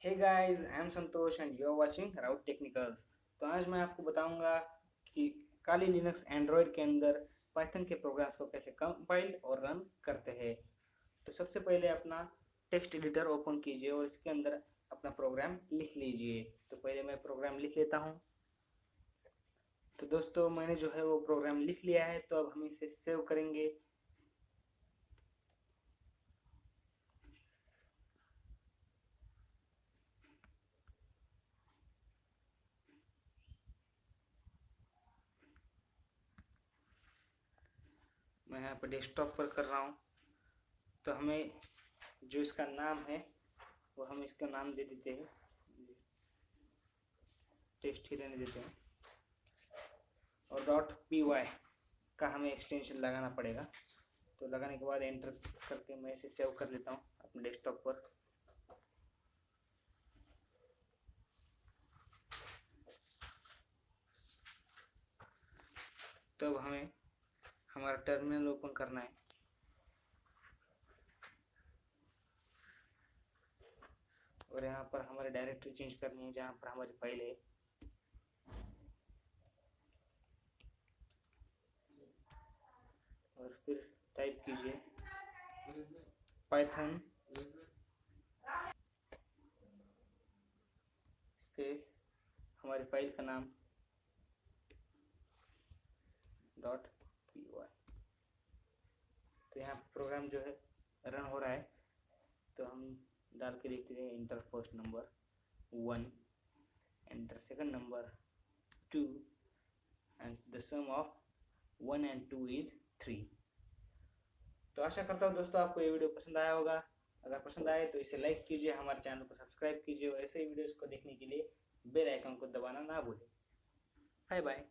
Hey guys, I am Santosh and you are watching Rout technicals. तो आज मैं आपको बताऊंगा कि काली लिनक्स एंड्रॉयड के अंदर पाइथन के प्रोग्राम्स को कैसे कंपाइल और रन करते हैं। तो सबसे पहले अपना टेक्स्ट एडिटर ओपन कीजिए और इसके अंदर अपना प्रोग्राम लिख लीजिए। तो पहले मैं प्रोग्राम लिख लेता हूँ। तो दोस्तों, मैंने जो है वो प्रोग्राम लिख लिया है। तो अब हम इसे सेव करेंगे। मैं यहाँ पर डेस्कटॉप पर कर रहा हूँ। तो हमें जो इसका नाम है वो हम इसका नाम दे देते हैं, टेस्ट ही रहने देते हैं। और .py का हमें एक्सटेंशन लगाना पड़ेगा। तो लगाने के बाद एंटर करके मैं इसे सेव कर लेता हूँ अपने डेस्कटॉप पर। तो अब हमें हमारा टर्मिनल ओपन करना है। और यहाँ पर हमारी डायरेक्टरी चेंज करनी है जहाँ पर हमारी फाइल है। और फिर टाइप कीजिए पाइथन स्पेस हमारी फाइल का नाम .py। तो यहाँ प्रोग्राम जो है रन हो रहा है। तो हम डाल के देखते हैं, enter first number 1, enter second number 2 and the sum of 1 and 2 is 3। तो आशा करता हूँ दोस्तों आपको ये वीडियो पसंद आया होगा। अगर पसंद आए तो इसे लाइक कीजिए, हमारे चैनल को सब्सक्राइब कीजिए और ऐसे ही वीडियोस को देखने के लिए बेल आइकन को दबाना ना भूलें। Bye bye.